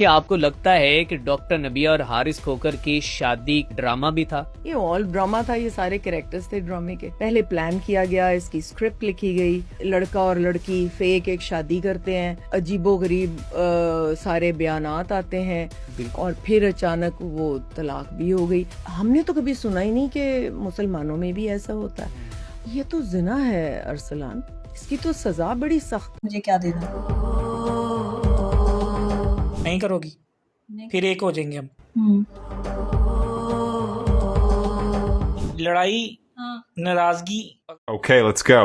क्या आपको लगता है कि डॉक्टर नबिया और हारिस खोकर की शादी ड्रामा भी था? ये ऑल ड्रामा था, ये सारे कैरेक्टर्स थे ड्रामे के। पहले प्लान किया गया, इसकी स्क्रिप्ट लिखी गई, लड़का और लड़की फेक एक शादी करते हैं, अजीबोगरीब सारे बयानात आते हैं और फिर अचानक वो तलाक भी हो गई। हमने तो कभी सुना ही नहीं कि मुसलमानों में भी ऐसा होता है। ये तो जिना है अरसलान, इसकी तो सजा बड़ी सख्त। मुझे क्या देना? नहीं करोगी? फिर एक हो जाएंगे हम। लड़ाई, नाराजगी। Okay, let's go.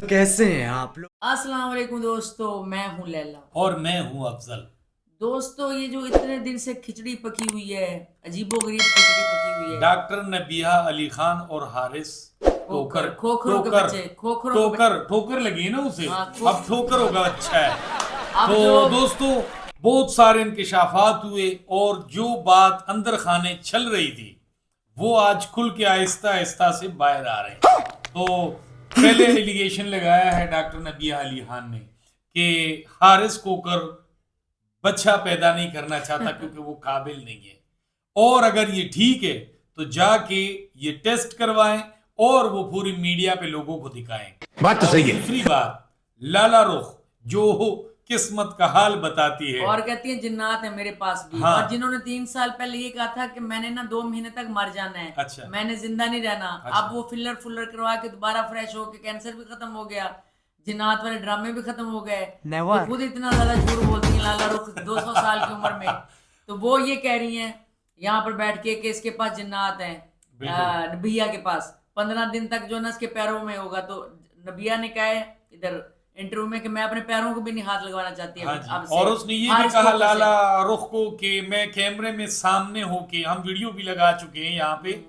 कैसे हैं आप लोग? अस्सलाम वालेकुम दोस्तों, मैं हूँ लैला और मैं हूँ अफजल। दोस्तों, ये जो इतने दिन से खिचड़ी पकी हुई है, अजीबोगरीब खिचड़ी पकी हुई है। डॉक्टर नबिया अली खान और हारिस ठोकर लगी है ना उसे। अब ठोकर होगा, अच्छा है। तो दोस्तों, बहुत सारे इंकशाफात हुए और जो बात अंदर खाने चल रही थी वो आज खुल के आहिस्ता आहिस्ता से बाहर आ रहे हैं। तो पहले एलिगेशन लगाया है डॉक्टर नबिया अली खान ने कि हारिस खोकर बच्चा पैदा नहीं करना चाहता क्योंकि वो काबिल नहीं है, और अगर ये ठीक है तो जाके ये टेस्ट करवाएं और वो पूरी मीडिया पे लोगों को दिखाएं। बात तो सही है। दूसरी बात, लाला रुख जो किस्मत का हाल बताती है और कहती है जिन्नात है मेरे पास भी। हाँ। और जिन्होंने 3 साल पहले ये कहा था कि मैंने ना 2 महीने तक मर जाना है, अच्छा। मैंने जिंदा नहीं रहना। अच्छा। अब वो फिलर करवा के दोबारा फ्रेश होके कैंसर भी खत्म हो गया, जिन्नात वाले ड्रामे भी खत्म हो गए। तो खुद इतना ज्यादा झूठ बोलती है लाला रुख 200 साल की उम्र में। तो वो ये कह रही हैं यहाँ पर बैठ के कि इसके पास जिन्नात है, नबिया के पास 15 दिन तक जो ना इसके पैरों में होगा। तो नबिया ने कहा है इधर इंटरव्यू में कि मैं अपने पैरों को भी नहीं हाथ लगाना चाहती। हाँ, और उसने ये भी कहा लाला रुख को कि मैं कैमरे में सामने होके, हम वीडियो भी लगा चुके हैं, यहाँ पे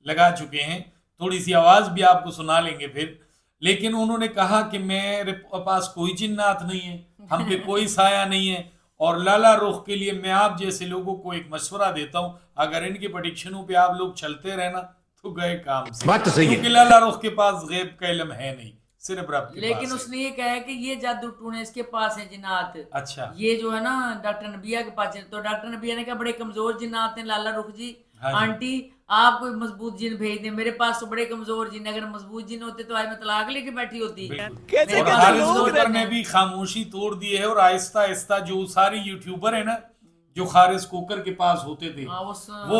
लगा चुके हैं, थोड़ी सी आवाज भी आपको सुना लेंगे फिर। लेकिन उन्होंने कहा कि मेरे पास कोई जिन्नात नहीं है, हम पे कोई साया नहीं है। और लाला रुख के लिए मैं आप जैसे लोगों को एक मशवरा देता हूँ, अगर इनके प्रेडिक्शनों पे आप लोग चलते रहना तो गए काम से। बात तो सही है। क्योंकि लाला रुख के पास गैब का इल्म है नहीं, सिर्फ रब के लेकिन पास उसने ये कहा है कि ये जादू टूने इसके पास है जिन्नात। अच्छा। ये जो है ना डॉक्टर नबिया के पास है। तो डॉक्टर नबिया ने कहा बड़े कमजोर जिन्नात हैं लाला रुख जी। हाँ जी। आंटी आप कोई मजबूत जिन भेज दें, मेरे पास तो बड़े कमजोर जिन, अगर मजबूत जिन होते तो आज मैं तलाक लेके बैठी होती। और हारिस खोकर ने भी खामोशी तोड़ दी है और आहिस्ता आहिस्ता जो सारे यूट्यूबर है ना जो हारिस खोकर के पास होते थे वो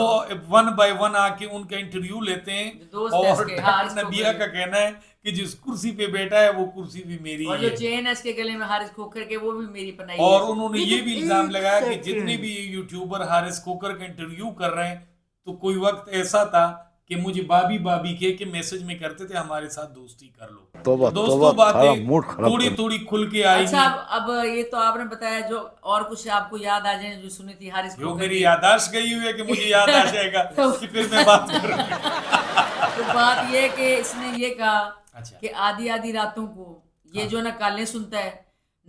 1 बाय 1 आके उनका इंटरव्यू लेते हैं। और डॉक्टर नबिया का कहना है कि जिस कुर्सी पे बैठा है वो कुर्सी भी मेरी और है। जो चेन है इसके गले में हारिस खोकर के वो भी मेरी बनाई और है। उन्होंने ये भी इल्जाम लगाया कि जितने भी यूट्यूबर हारिस खोकर का इंटरव्यू कर रहे हैं तो कोई वक्त ऐसा था कि मुझे बाबी बाबी के मैसेज में करते थे हमारे साथ दोस्ती कर लो। तोबा, दोस्तों तोबा, बातें थोड़ी थोड़ी खुल के आई। अच्छा, अब ये तो आपने बताया, जो और कुछ आपको याद आ जाए जो सुनी थी हारिस जो खोकर मेरी की। याददाश्त गई हुई है कि मुझे याद आ जाएगा कि फिर मैं बात करूंगा। तो बात ये कि इसने ये कहा अच्छा। कि आधी आधी रातों को ये जो ना कालें सुनता है,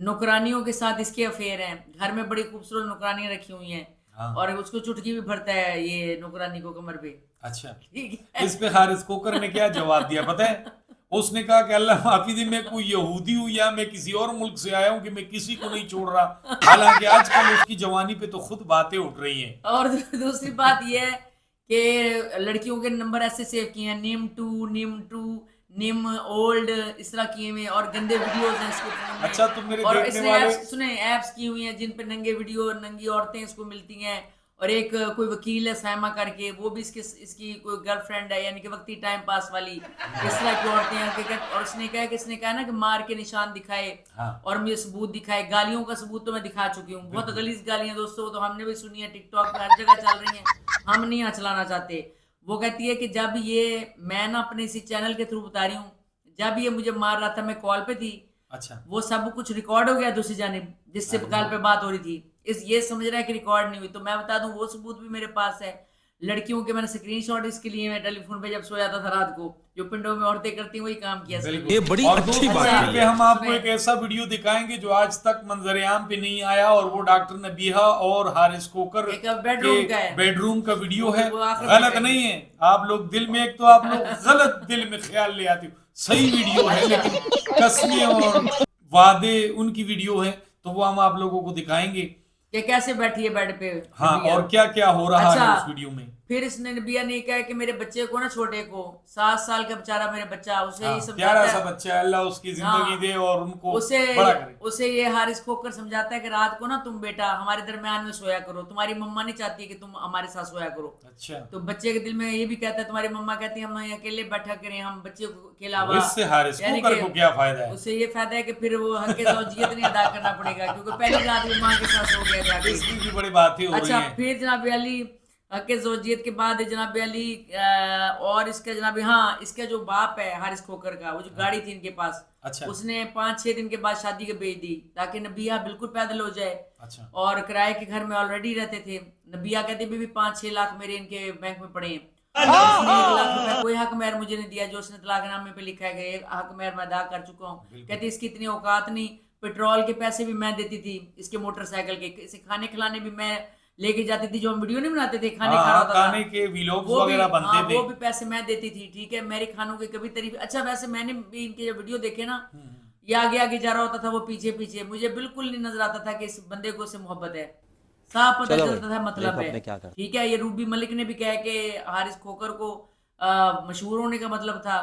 नौकरानियों के साथ इसके अफेयर हैं, घर में बड़ी खूबसूरत नौकरानियां रखी हुई हैं। हाँ। और उसको चुटकी भी भरता है ये नौकरानी को कमर पे। अच्छा, ठीक है। इस पे हारिस खोकर ने क्या जवाब दिया पता है? उसने कहा कि अल्लाह माफी दे, मैं कोई यहूदी हूँ या मैं किसी और मुल्क से आया हूँ कि मैं किसी को नहीं छोड़ रहा। हालांकि आजकल उसकी जवानी पे तो खुद बातें उठ रही हैं। और दूसरी बात ये है कि लड़कियों के नंबर ऐसे सेव किए हैं, निम ओल्ड इस तरह किए हुए, और गंदे वीडियोस हैं इसके फोन में। अच्छा, तो मेरे और देखने इसने वाले एप्स की हुई हैं जिन पे नंगे वीडियो, नंगी औरतें इसको मिलती हैं। और एक कोई वकील है साइमा करके, वो भी इसकी कोई गर्लफ्रेंड है, यानी कि वक्ती टाइम पास वाली इस तरह की औरतें हैं। और इसने कहा ना कि मार के निशान दिखाए। हाँ। और मुझे सबूत दिखाए। गालियों का सबूत तो मैं दिखा चुकी हूँ, बहुत गलीज गालियां दोस्तों, तो हमने भी सुनी है, टिकटॉक पे हर जगह चल रही हैं, हम नहीं यहाँ चलाना चाहते। वो कहती है कि जब ये मैं ना अपने इसी चैनल के थ्रू बता रही हूँ, जब ये मुझे मार रहा था मैं कॉल पे थी। अच्छा। वो सब कुछ रिकॉर्ड हो गया दूसरी जानिब जिससे कॉल पे बात हो रही थी। ये समझ रहा है कि रिकॉर्ड नहीं हुई। तो मैं बता दूं वो सबूत भी मेरे पास है। लड़कियों के मैंने स्क्रीनशॉट इसके लिए मैं टेलीफोन पे जब सो जाता था रात को, जो पिंडों में औरतें करती हैं वही काम किया। ये बड़ी अच्छी बात है। हम आपको एक ऐसा वीडियो दिखाएंगे जो आज तक मंजर-ए-आम पे नहीं आया, और वो डॉक्टर नबिया और हारिस खोकर बेडरूम का वीडियो है। गलत नहीं है, आप लोग दिल में एक तो आप लोग गलत दिल में ख्याल ले आते हो, सही वीडियो है, लेकिन कस्में और वादे उनकी वीडियो है, तो वो हम आप लोगों को दिखाएंगे कि कैसे बैठी है बेड पे। हाँ, और क्या क्या हो रहा अच्छा, है उस वीडियो में। फिर इसने नबिया ने कहा कि मेरे बच्चे को ना, छोटे को, 7 साल का बेचारा मेरा बच्चा, उसे हाँ, ये समझाता प्यारा है, सा बच्चा है, अल्लाह उसकी जिंदगी हाँ, दे और उनको उसे बड़ा करे। उसे ये हारिस खोकर समझाता है कि रात को ना तुम बेटा हमारे दरमियान में सोया करो, तुम्हारी मम्मा नहीं चाहती कि तुम हमारे साथ सोया करो। अच्छा, तो बच्चे के दिल में ये भी कहता है, तुम्हारी मम्मा कहती है हम यहाँ अकेले बैठा करें, हम बच्चे के अलावा। इससे हारिस यानी खोकर कि को क्या फायदा है? उससे ये फायदा है कि फिर वो हक ज़ौजियत नहीं अदा करना पड़ेगा, क्योंकि पहली रात वो माँ के साथ सो गया जाके। इसकी भी बड़ी बातें हो रही अच्छा, हैं। फिर जनाब अली के ज़ौजियत के बाद जनाब अली और इसका जनाब, हाँ, इसका जो बाप है हारिस खोकर का, वो जो गाड़ी थी इनके पास, अच्छा, उसने 5-6 दिन के बाद शादी के भेज दी ताकि नबिया बिल्कुल पैदल हो जाए। अच्छा, और किराए के घर में ऑलरेडी रहते थे। नबिया कहती बीबी 5-6 लाख मेरे इनके बैंक में पड़े हैं, उसने 1 लाख रुपया कोई हक मेहर मुझे नहीं दिया जो उसने तलाकनामे पे लिखा है, एक हक मेहर मैं अदा कर चुका हूँ। कहती इसकी इतनी औकात नहीं, पेट्रोल के पैसे भी मैं देती थी, इसके मोटरसाइकिल के, इसे खाने खिलाने भी मैं लेके जाती थी, जो हम वीडियो नहीं बनाते थे खाने खा रहा था, खाने के व्लॉग्स वगैरह बनते थे, वो भी पैसे मैं देती थी। ठीक है, मेरे खानों की कभी तारीफ। अच्छा, वैसे मैंने भी इनके जो वीडियो देखे ना, ये आगे आगे जा रहा होता था, वो पीछे पीछे, मुझे बिल्कुल नहीं नजर आता था कि इस बंदे को से मोहब्बत है, साफ पता चलता था मतलब है। ठीक है, ये रूबी मलिक ने भी कहा कि हारिस खोकर को मशहूर होने का मतलब था,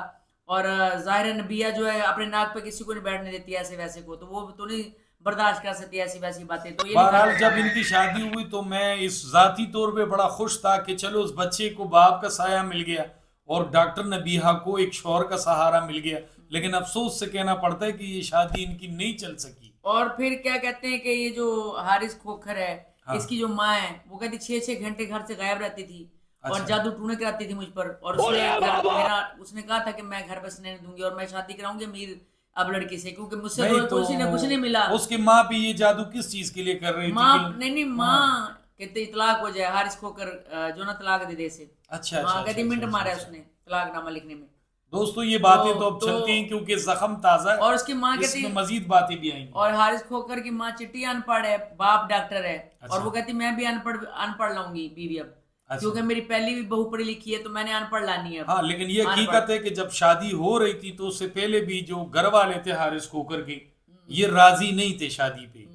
और जाहिर नबिया जो है अपने नाक पे किसी को नहीं बैठने देती ऐसे वैसे को, तो वो तो नहीं बर्दाश्त कर सकती ऐसी वैसी बातें। तो ये बहरहाल जब इनकी शादी हुई तो मैं इस जाती तौर पे बड़ा खुश था कि चलो उस बच्चे को बाप का साया मिल गया और डॉक्टर नबीहा को एक शौहर का सहारा मिल गया, लेकिन अफसोस से कहना पड़ता है कि ये शादी इनकी नहीं चल सकी। और फिर क्या कहते हैं कि ये जो हारिस खोखर है, हाँ, इसकी जो माँ है, वो कहती 6-6 घंटे घर से गायब रहती थी। अच्छा, और जादू टूने कराती थी मुझ पर, और उसने कहा था कि मैं घर बसने नहीं दूंगी और मैं शादी कराऊंगी अमीर अब लड़की से, क्योंकि मुझसे तो किसी ने कुछ नहीं मिला। उसकी माँ भी ये जादू किस चीज के लिए कर रही थी? माँ नहीं, माँ कहते तलाक हो जाए, हारिस खोकर जो ना तलाक दे दे से। अच्छा, माँ कहती मिनट मारा उसने तलाकनामा लिखने में। दोस्तों ये बातें तो अब चलती हैं क्योंकि जख्म ताजा है, और उसकी माँ कहती मजीद बातें भी आएंगी। और हारिस खोकर की माँ चिट्टी अनपढ़ है, बाप डॉक्टर है। अच्छा, और वो कहती मैं भी अनपढ़ लाऊंगी बीवी अब, अच्छा, क्योंकि मेरी पहली भी बहू पढ़ी लिखी है, तो मैंने अनपढ़ लानी है। हाँ, लेकिन ये हकीकत है कि जब शादी हो रही थी तो उससे पहले भी जो घर वाले थे हारिस खोकर के, ये राजी नहीं थे शादी पे,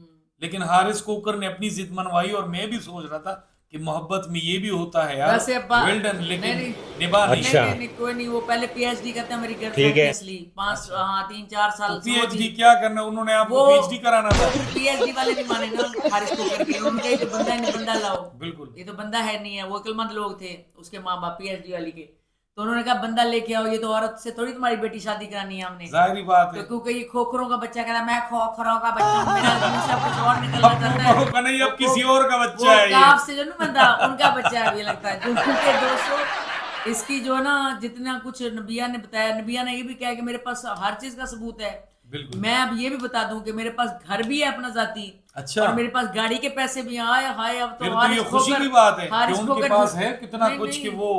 लेकिन हारिस खोकर ने अपनी जिद मनवाई। और मैं भी सोच रहा था कि मोहब्बत में ये भी होता है यार, वेल डन, लेकिन निभा नहीं। अच्छा, नहीं, कोई नहीं, वो पहले पीएचडी करते हैं मेरी गर्लफ्रेंड इसलिए 3-4 साल। पीएचडी क्या करना, उन्होंने आपको पीएचडी कराना था। पीएचडी वाले नहीं माने ना हारिस खोकर के, उनके ये तो बंदा ही नहीं, बंदा लाओ। बिल्कुल, ये तो बंदा है नहीं है, वो अक्लमंद लोग थे उसके माँ बाप पीएचडी वाली के, तो उन्होंने कहा बंदा लेके आओ, ये तो औरत से थोड़ी तुम्हारी बेटी शादी करानी है हमने। जाहिर बात है, तो क्योंकि ये खोखरों का बच्चा कहता है मैं खोखरों का बच्चा हूं, मेरा मुंह से कुछ और निकलना चाहता है, खोखरों का नहीं, अब किसी और का बच्चा है, काफ से जो नहीं बनता उनका बच्चा है, ये लगता है। क्योंकि दोस्तों इसकी जो ना जितना कुछ नबिया ने बताया, नबिया ने ये भी कहा कि मेरे पास हर चीज का सबूत है। बिल्कुल, मैं अब ये भी बता दूं कि मेरे पास घर भी है अपना जाती, अच्छा, और मेरे पास गाड़ी के पैसे भी हैं। हाय अब फिर तो तो ये खुशी की बात है कि उनके पास है कितना कुछ कि वो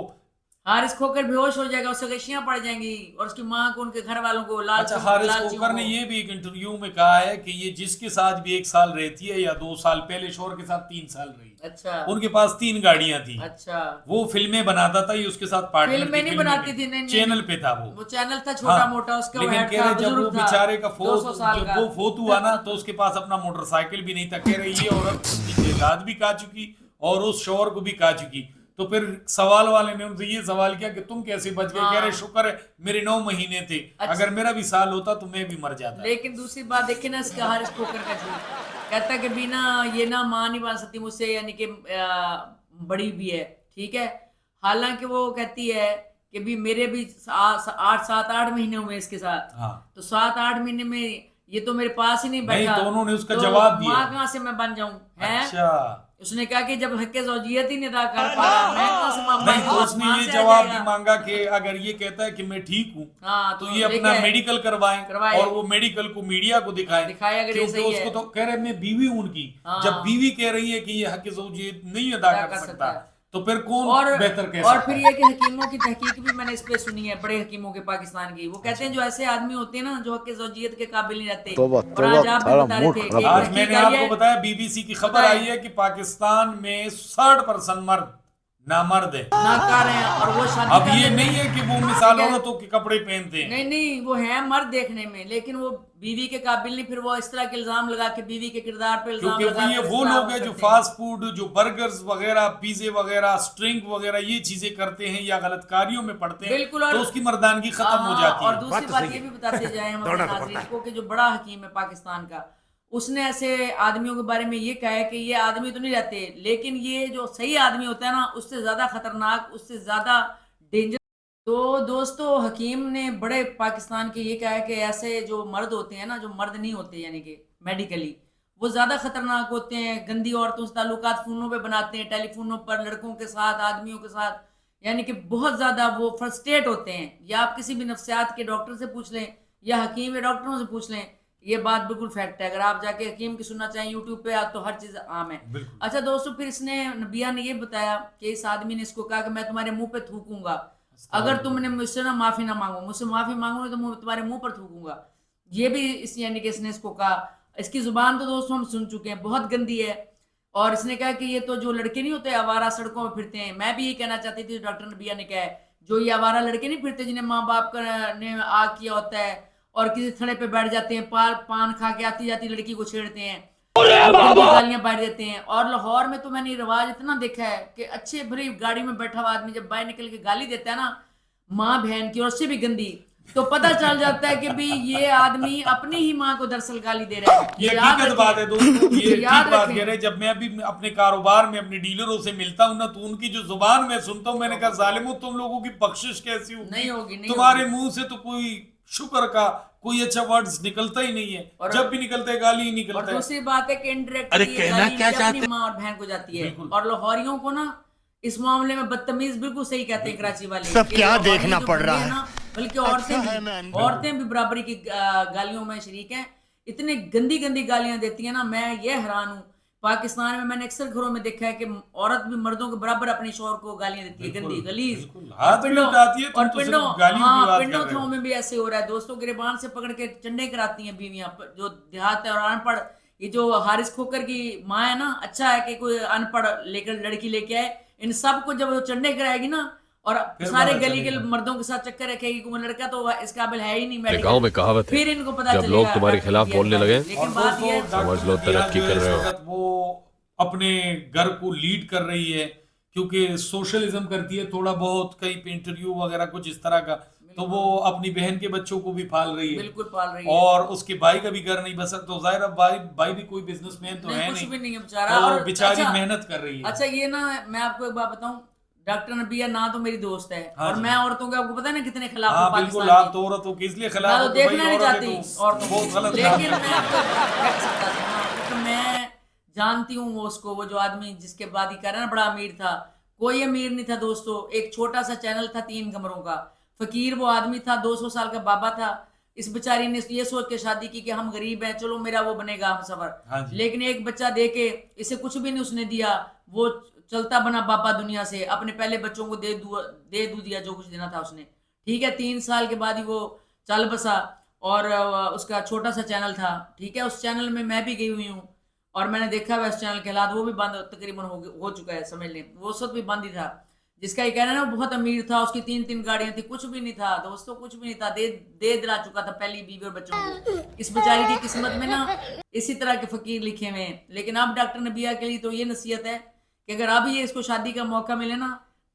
हारिस खोकर बेहोश हो जाएगा, उससे गशियां पड़ जाएंगी, और उसकी माँ को, उनके घर वालों को लाल। अच्छा, हारिस खोकर ने ये भी एक इंटरव्यू में कहा है कि ये जिसके साथ भी 1 साल रहती है या 2 साल, पहले शोहर के साथ 3 साल रही। अच्छा, उनके पास 3 गाड़ियां थी। अच्छा, वो फिल्में बनाता था, ये उसके साथ पार्टनर फिल्में नहीं बनाती थी, नहीं, चैनल पे था वो चैनल था छोटा मोटा उसका। लेकिन कह रहे जब वो बेचारे का फोत हुआ ना तो उसके पास अपना मोटरसाइकिल भी नहीं था। कह रहे ये औरत जायदाद भी खा चुकी और उस शोहर को भी खा चुकी। तो फिर सवाल वाले ने उनसे ये सवाल किया कि तुम कैसे बच गए? कह रहे शुक्र है मेरे 9 महीने थे, अगर मेरा भी साल होता तो मैं भी मर जाता। लेकिन दूसरी बात देखे ना इसका हारिस खोकर का झूठ, कहता है कि बिना ये ना मां नहीं बन सकती मुझसे, यानी कि बड़ी भी है, ठीक है। हालांकि वो कहती है कि भी मेरे भी 7-8 महीने हुए इसके साथ। हाँ, तो 7-8 महीने में ये तो मेरे पास ही नहीं बैठा। तो उन्होंने उसका जवाब दिया, माँ कहाँ से मैं बन जाऊं? अच्छा, उसने कहा कि जब हक ज़ौजियत ही नहीं अदा कर पा रहा, मैं कहाँ से नहीं, तो उसने ये जवाब भी मांगा कि अगर ये कहता है कि मैं ठीक हूँ, हाँ, तो ये अपना मेडिकल करवाएं और वो मेडिकल को मीडिया को दिखाएं, क्योंकि उसको तो कह रहे मैं बीवी हूँ उनकी। जब बीवी कह रही है कि ये हक ज़ौजियत नहीं अदा कर सकता, तो फिर कौन बेहतर कह सकता? और फिर ये कि हकीमों की तहकीक भी मैंने इस पे सुनी है, बड़े हकीमों के पाकिस्तान की, वो कहते हैं जो ऐसे आदमी होते हैं ना जो हक ज़ौजियत के काबिल नहीं रहते। आज मैंने आपको बताया बीबीसी की खबर आई है कि पाकिस्तान में 60% मर्द नामर्द है। नाकार हैं और वो शादी अब करने ये में- नहीं है कि वो मिसाल ठीक है। औरतों के कपड़े पहनते हैं। नहीं नहीं, वो है मर्द देखने में, लेकिन वो बीवी के काबिल नहीं। फिर वो इस तरह के इल्जाम लगा के बीवी के किरदार पे इल्जाम क्योंकि लगा ये के वो इस तरह लोग हैं जो करते हैं। फास्ट फूड, जो बर्गर्स वगैरह, पिज्जे वगैरह, स्ट्रिंग वगैरह ये चीजें करते हैं या गलत कार्यों में पड़ते हैं, बिल्कुल। और तो उसकी मर्दानगी खत्म हो जाती और है। दूसरी बात ये भी बताते जाए हम अपने नाज़रीन को कि जो बड़ा हकीम है पाकिस्तान का, उसने ऐसे आदमियों के बारे में ये कहा है कि ये आदमी तो नहीं रहते, लेकिन ये जो सही आदमी होता है ना, उससे ज्यादा खतरनाक, उससे ज्यादा डेंजर। तो दोस्तों, हकीम ने बड़े पाकिस्तान के ये कहा है कि ऐसे जो मर्द होते हैं ना, जो मर्द नहीं होते यानी कि मेडिकली, वो ज्यादा खतरनाक होते हैं। गंदी औरतों से ताल्लुकात फोनों पे बनाते हैं, टेलीफोनों पर लड़कों के साथ, आदमियों के साथ, यानी कि बहुत ज्यादा वो फ्रस्ट्रेट होते हैं। या आप किसी भी नफ्सियात के डॉक्टर से पूछ लें या हकीम के डॉक्टरों से पूछ लें, ये बात बिल्कुल फैक्ट है। अगर आप जाके हकीम की सुनना चाहें यूट्यूब पे, तो हर चीज आम है। अच्छा दोस्तों, फिर इसने नबिया ने ये बताया कि इस आदमी ने इसको कहा कि मैं तुम्हारे मुंह पे थूकूंगा अगर तुमने मुझसे ना माफी ना मांगो, मुझसे माफी मांगो तो तुम्हारे मुंह पर थूकूंगा। ये भी इस यानी कि इसने इसको कहा। इसकी जुबान तो दोस्तों हम सुन चुके हैं, बहुत गंदी है। और इसने कहा कि ये तो जो लड़के नहीं होते आवारा सड़कों में फिरते हैं, मैं भी ये कहना चाहती थी, डॉक्टर नबिया ने कहा है, जो ये आवारा लड़के नहीं फिरते जिन्हें माँ बाप ने आग किया होता है और किसी थड़े पे बैठ जाते हैं, पान खा के आती जाती लड़की को छेड़ते हैं, गालियां बांट देते हैं। और लाहौर में तो मैंने रिवाज इतना देखा है कि अच्छे भरी गाड़ी में बैठा हुआ आदमी जब बाहर निकल के गाली देता है ना माँ बहन की, और उससे भी गंदी, तो पता चल जाता है कि भी ये आदमी अपनी ही माँ को दरअसल गाली दे रहा है। ये याद हकीकत बात है रखें। दोस्तों, ये याद ठीक बात रखें। कह रहे हैं। जब मैं अभी अपने कारोबार में अपने डीलरों से मिलता हूँ ना, तो उनकी जो जुबान मैं सुनता हूँ, मैंने कहा जालिमो तुम लोगों की बख्शिश कैसी नहीं होगी, नहीं तुम्हारे होगी। मुंह से तो कोई शुक्र का कोई अच्छा वर्ड्स निकलता ही नहीं है, और जब भी निकलता है गाली ही और निकलता है। दूसरी बात है कि इनडायरेक्ट अरे कहना क्या चाहते अपनी माँ और बहन को जाती है। बिल्कुल। और लाहौरियों को ना इस मामले में बदतमीज बिल्कुल सही कहते हैं कराची वाले। सब कि क्या लाहौरी देखना जो पड़ बंदे रहा हैं है। ना, बल्कि है, औरतें भी बराबरी की गालियों में शरीक हैं। इतने गंदी गंदी गालियां देती है ना, मैं ये हैरान हूँ। पाकिस्तान में मैंने अक्सर घरों में देखा है कि औरत भी मर्दों के बराबर अपने शौहर को गालियां देती है, गंदी गलीज। बिल्कुल। हाथ भी उठाती है, तुम और तो सिर्फ पिंडों गालियों की हाँ बात पिंडों कर रहे हो। थाओं में भी ऐसे हो रहा है दोस्तों। गिरबान से पकड़ के चंडे कराती हैं बीवियां, जो देहात है और अनपढ़। ये जो हारिस खोकर की माँ है ना, अच्छा है कि कोई अनपढ़ लेकर लड़की लेके आए। इन सब को जब वो चंडे कराएगी ना, और फिर सारे पता गली के चलेगा। मर्दों के साथ चक्कर रखेगी कि वो लड़का तो इस काबिल है ही नहीं। एक गांव में कहावत है, फिर इनको पता जब चलेगा लोग तुम्हारे डॉक्टर खिलाफ नबिया बोलने के लगे, बारे में। लेकिन बात ये है, समझ लो तरक्की कर रहे हो। इस वक्त वो अपने घर को लीड कर रही है, क्योंकि सोशलिज्म करती है थोड़ा बहुत, कहीं पे इंटरव्यू वगैरह कुछ इस तरह का, तो वो अपनी बहन के बच्चों को भी पाल रही है। बिल्कुल पाल रही है। और उसके भाई का भी घर नहीं बसा, तो जाहिर है भाई भी कोई बिजनेसमैन तो है कुछ नहीं, भी नहीं है बेचारा। तो और बेचारी अच्छा- मेहनत कर रही है। अच्छा ये ना, मैं आपको एक बात बताऊं, डॉक्टर नबिया ना तो मेरी दोस्त है, हाँ और जी। मैं औरतों के, आपको पता है ना कितने खिलाफ हाँ हूं बिल्कुल, पाकिस्तान आप की। तो औरतों के इसलिए मैं खिलाफ तो हो, देखना भाई नहीं औरतें चाहती तो औरतों बहुत को, गलत लेकिन काम मैं आपको कह सकता था ना, क्योंकि मैं जानती हूँ वो उसको, वो जो आदमी जिसके बाद ही कह रहा है ना बड़ा अमीर था। कोई अमीर नहीं था दोस्तों, एक छोटा सा चैनल था 3 कमरों का, फकीर वो आदमी था, 200 साल का बाबा था। इस बेचारी ने ये सोच के शादी की कि हम गरीब हैं, चलो मेरा वो बनेगा हम हाँ सफर। जी। लेकिन एक बच्चा दे के इसे कुछ भी नहीं उसने दिया, वो चलता बना बाबा दुनिया से, अपने पहले बच्चों को दे दू दिया जो कुछ देना था उसने। ठीक है, 3 साल के बाद ही वो चल बसा, और उसका छोटा सा चैनल था। ठीक है, उस चैनल में मैं भी गई हुई हूँ और मैंने देखा हुआ इस चैनल के हालात, वो भी बंद तकरीबन हो चुका है, समझ लें। वो सब भी बंद ही था। जिसका ये कहना है ना बहुत अमीर था, उसकी 3-3 गाड़ियां थी, कुछ भी नहीं था दोस्तों, कुछ भी नहीं था। दे दिला चुका था पहली बीवी और बच्चों को। इस बेचारी की किस्मत में ना इसी तरह के फकीर लिखे हुए हैं। लेकिन अब डॉक्टर नबिया के लिए तो ये नसीहत है कि अगर अब ये इसको शादी का मौका मिले ना,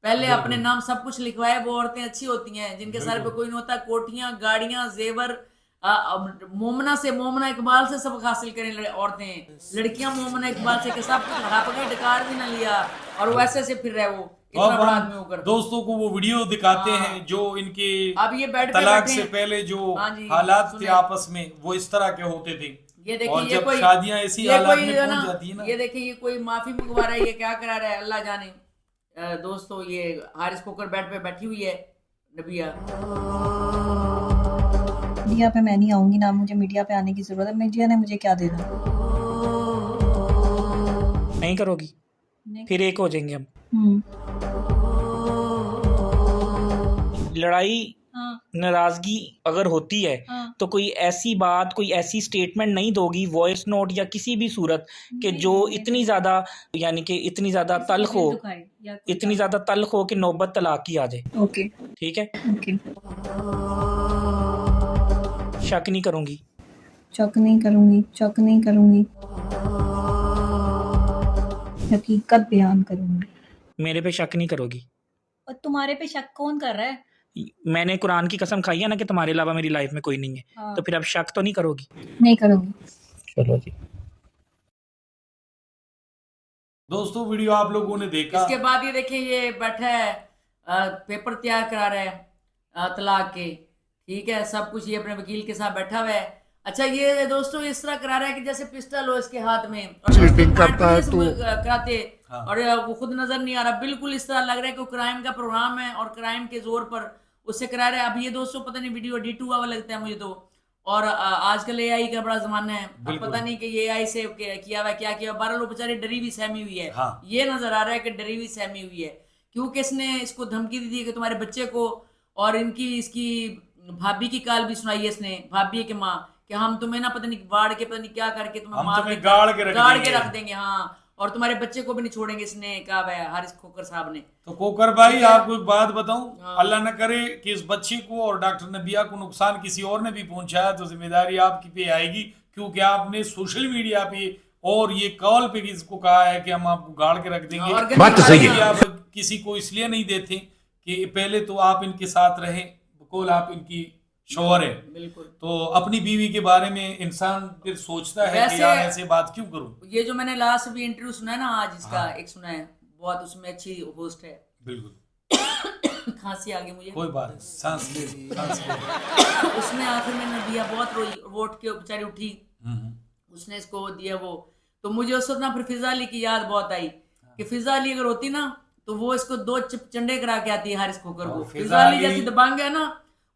पहले अपने नाम सब कुछ लिखवाए। वो औरतें अच्छी होती हैं जिनके सर पे कोई नहीं होता, कोठियां, गाड़ियां, जेवर। मोमना से, मोमना इकबाल से सबक हासिल करें औरतें, लड़कियां मोमना इकबाल से, सब कुछ हड़प गए, डकार भी ना लिया, और वैसे से फिर रहे वो इतना अब बड़ा हम आदमी होकर। दोस्तों को वो वीडियो दिखाते हाँ। हैं जो इनके अब ये बेड पे तलाक बैठे से हैं। पहले जो हाँ जी, हालात थे सुने। आपस में, वो इस तरह के होते थे। ये देखिए, और ये जब कोई शादियां ऐसी ये हालात कोई में जो ना, पहुंच जाती है ना, ये देखिए ये कोई माफी मंगवा रहा है, ये क्या करा रहा है अल्लाह जाने। दोस्तों ये हारिस खोकर बेड पे बैठी हुई है नबिया। मीडिया पे मैं नहीं आऊंगी, ना मुझे मीडिया पे आने की जरूरत है। मीडिया ने मुझे क्या देना। नहीं करोगी, नहीं। फिर एक हो जाएंगे हम। हम्म। लड़ाई नाराजगी अगर होती है तो कोई ऐसी बात, कोई ऐसी स्टेटमेंट नहीं दोगी, वॉइस नोट या किसी भी सूरत कि जो इतनी ज्यादा, यानी कि इतनी ज्यादा तल्ख हो, इतनी ज्यादा तल्ख हो कि नौबत तलाक की आ जाए। ओके ठीक है, ओके। शक नहीं करूंगी। शक नहीं करूंगी, शक नहीं करूंगी, हकीकत बयान करूंगी। मेरे पे शक नहीं करोगी। और तुम्हारे पे शक कौन कर रहा है? मैंने कुरान की कसम खाई है ना कि तुम्हारे अलावा मेरी लाइफ में कोई नहीं है। हाँ। तो फिर अब शक तो नहीं करोगी? नहीं करूंगी। चलो जी। दोस्तों वीडियो आप लोगों ने देखा। इसके बाद ये देखिए, ये बैठा है पेपर तैयार करा रहा है तलाक के। ठीक है, सब कुछ ये अपने वकील के साथ बैठा हुआ है। अच्छा, ये दोस्तों इस तरह करा रहा है कि जैसे पिस्टल हो इसके हाथ में, और चीटिंग करता है तो कराते हाँ। और वो खुद नजर नहीं आ रहा। बिल्कुल इस तरह लग रहा है कि क्राइम का प्रोग्राम है और क्राइम के जोर पर उससे करा रहा है। अब ये दोस्तों पता नहीं वीडियो एडिट हुआ हुआ लगता है मुझे तो। और आजकल एआई का बड़ा जमाना है, अब पता नहीं कि ये एआई से किया हुआ क्या किया। 12 लोग बेचारी डरी हुई सहमी हुई है। हाँ। ये नजर आ रहा है कि डरी हुई सहमी हुई है, क्योंकि इसने इसको धमकी दी थी कि तुम्हारे बच्चे को, और इसकी भाभी की काल भी सुनाई है इसने, भाभी की माँ, कि हम तुम्हें ना पता नहीं वाड़ के पता नहीं क्या करके तुम्हें हम मार तुम्हें के गाड़ के रख देंगे। हाँ, और तुम्हारे बच्चे को भी नहीं छोड़ेंगे, इसने कहा है हारिस खोकर साहब ने। तो कोकर भाई आपको एक बात बताऊं, अल्लाह न करे कि इस बच्ची को और डॉक्टर नबिया को नुकसान किसी और ने भी पहुंचाया तो जिम्मेदारी आपकी पे आएगी, क्योंकि आपने सोशल मीडिया पे और ये कॉल पे किसको कहा है कि हम आपको गाड़ के रख देंगे। बात तो सही है। आप किसी को इसलिए नहीं देते कि पहले तो आप इनके साथ रहे, बकौल आप इनकी शौहर है, बिल्कुल। तो अपनी बीवी के बारे में इंसान फिर सोचता है कि यार ऐसे बात क्यों करूं। ये जो मैंने लास्ट भी इंटरव्यू सुना है ना आज इसका, हाँ। एक सुना है बहुत, उसमें अच्छी होस्ट है। बिल्कुल। खांसी आ गई मुझे, कोई बात नहीं, सांस ले। उसमें आखिर में नबिया बहुत रोई, वो उठ के बेचारी उठी, उसने इसको दिया वो। तो मुझे उस वक्त ना फिर फिजा अली की याद बहुत आई कि फिजा अली अगर होती ना तो वो इसको 2 चंडे करा के आती है हारिस खोकर को। फिजा अली जैसी दबंग है ना,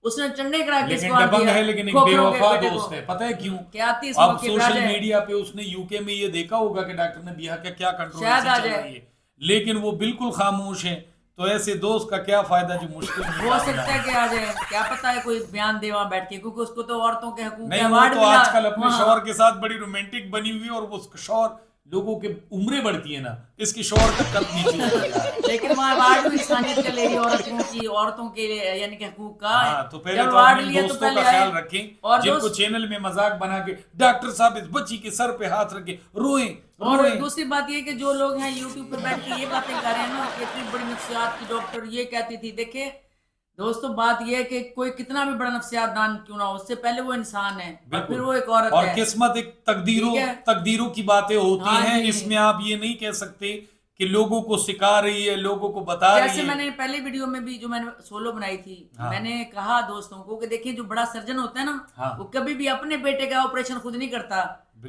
उसने चंडे करा के इसको दबंग है, लेकिन एक बेवफा दोस्त है। पता है क्यों? क्या आती इस अब मौके पे सोशल मीडिया पे उसने यूके में ये देखा होगा कि डॉक्टर नबिया का क्या कंट्रोल शायद आ चल जाए। रही है, लेकिन वो बिल्कुल खामोश है। तो ऐसे दोस्त का क्या फायदा जो मुश्किल में हो सकता है कि आ जाए, क्या पता है कोई बयान दे वहां बैठ के, क्योंकि उसको तो औरतों के हकूक नहीं, का वो अवार्ड तो मिला। आजकल अपने हाँ। शौहर के साथ बड़ी रोमांटिक बनी हुई है, और वो शौहर लोगों के उम्रें बढ़ती है ना, इसकी शौहर का कद नीचे होता जा रहा है। लेकिन वहाँ अवार्ड भी इंसानियत का ले रही है, औरतों के यानी कि हकूक का। हाँ, तो पहले जब तो अवार्ड अपने लिया तो दोस्तों पहले का ख्याल आए। रखें, और जिनको दोस्त- चैनल में मजाक बना के डॉक्टर साहब इस बच्ची के सर पे हाथ रखे रोएं। और दूसरी बात ये कि जो लोग हैं यूट्यूब पे बैठ के ये बातें कर रहे हैं ना, इतनी बड़ी नफ्सियात की डॉक्टर ये कहती थी। देखिए दोस्तों, बात ये है कि कोई कितना भी बड़ा नफ्सियात दान क्यों ना हो, उससे पहले वो इंसान है और फिर वो एक औरत और है। किस्मत एक ठीक है? तकदीरों की बातें होती हाँ हैं। जी। इसमें आप ये नहीं कह सकते कि लोगों को सिखा रही है, लोगों को बता रही जैसे है। मैंने पहले वीडियो में भी जो मैंने सोलो बनाई थी, हाँ। मैंने कहा दोस्तों को कि देखिए जो बड़ा सर्जन होता है ना, हाँ। वो कभी भी अपने बेटे का ऑपरेशन खुद नहीं करता,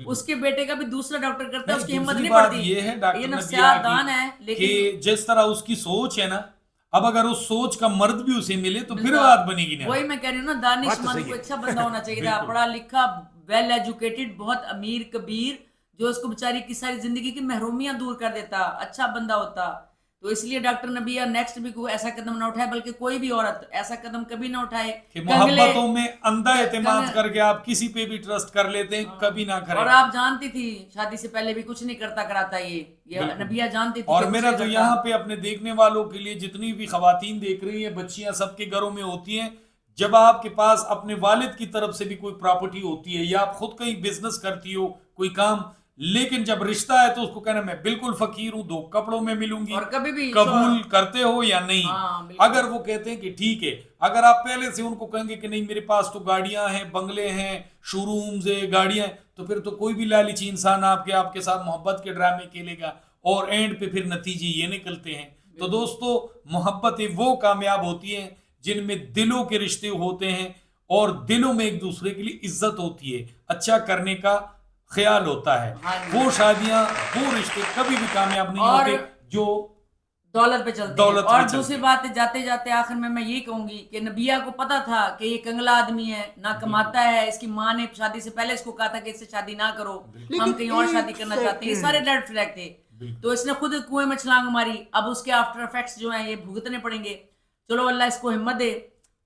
उसके बेटे का भी दूसरा डॉक्टर करता है। उसकी हिम्मत दूसरी नहीं बात पड़ती। ये है डॉक्टर ये नबिया नफ्सियात की दान है, कि लेकिन जिस तरह उसकी सोच है ना, अब अगर उस सोच का मर्द भी उसे मिले तो फिर बात बनेगी ना। वही मैं कह रही हूँ ना, दानिशमंद कोई अच्छा बंदा होना चाहिए था, पढ़ा लिखा, वेल एजुकेटेड, बहुत अमीर कबीर, जो उसको बेचारी की सारी जिंदगी की महरूमियां दूर कर देता, अच्छा बंदा होता। तो इसलिए डॉक्टर नबिया नेक्स्ट भी कोई ऐसा कदम ना उठाए, बल्कि कोई भी औरत ऐसा कदम कभी ना उठाए कि मोहब्बतों में अंधा एतमाद करके आप किसी पे भी ट्रस्ट कर लेते हैं। हाँ। कभी ना करें। और आप जानती थी शादी से पहले भी कुछ नहीं करता कराता ये नबिया जानती थी। और मेरा तो यहाँ पे अपने देखने वालों के लिए, जितनी भी खवातीन देख रही हैं, बच्चियां सबके घरों में होती हैं, जब आपके पास अपने वालिद की तरफ से भी कोई प्रॉपर्टी होती है या आप खुद कहीं बिजनेस करती हो, कोई काम, लेकिन जब रिश्ता है तो उसको कहना मैं बिल्कुल फकीर हूं, 2 कपड़ों में मिलूंगी, और कभी भी कबूल करते हो या नहीं? हाँ, अगर वो कहते हैं कि ठीक है, अगर आप पहले से उनको कहेंगे कि नहीं मेरे पास तो गाड़ियां हैं, बंगले हैं, शोरूम्स है, गाड़ियां हैं, तो फिर तो कोई भी लालची इंसान आपके साथ मोहब्बत के ड्रामे खेलेगा और एंड पे फिर नतीजे ये निकलते हैं। तो दोस्तों, मोहब्बतें वो कामयाब होती हैं जिनमें दिलों के रिश्ते होते हैं और दिलों में एक दूसरे के लिए इज्जत होती है, अच्छा करने का ख्याल होता है। वो शादियां, वो रिश्ते कभी भी कामयाब नहीं होते जो दौलत पे चलते हैं। और दूसरी बात, जाते जाते आखिर में मैं ये कहूंगी कि नबिया को पता था कि ये कंगला आदमी है, ना कमाता है। इसकी माँ ने शादी से पहले इसको कहा था कि इससे शादी ना करो, हम कहीं और शादी करना चाहते हैं। ये सारे रेड फ्लैग थे, तो इसने खुद कुएं में छलांग मारी। अब उसके आफ्टर इफेक्ट्स जो हैं ये भुगतने पड़ेंगे। चलो अल्लाह इसको हिम्मत दे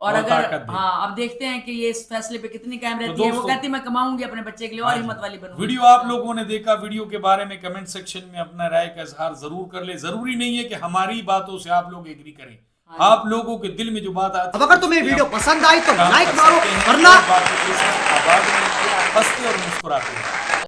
और अगर ताकत दे। हाँ, अब देखते हैं कि ये इस फैसले पे कितनी कायम रहती है। वो दोस्तों, कहती है मैं कमाऊंगी अपने बच्चे के लिए और हिम्मत वाली बनूंगी। वीडियो आप लोगों ने देखा, वीडियो के बारे में कमेंट सेक्शन में अपना राय का इजहार जरूर कर ले। जरूरी नहीं है कि हमारी बातों से आप लोग एग्री करें, आप लोगों के दिल में जो बात आती है। अब अगर तुम्हें वीडियो पसंद आई तो लाइक मारो, वरना हंसते और मुस्कुराते रहो।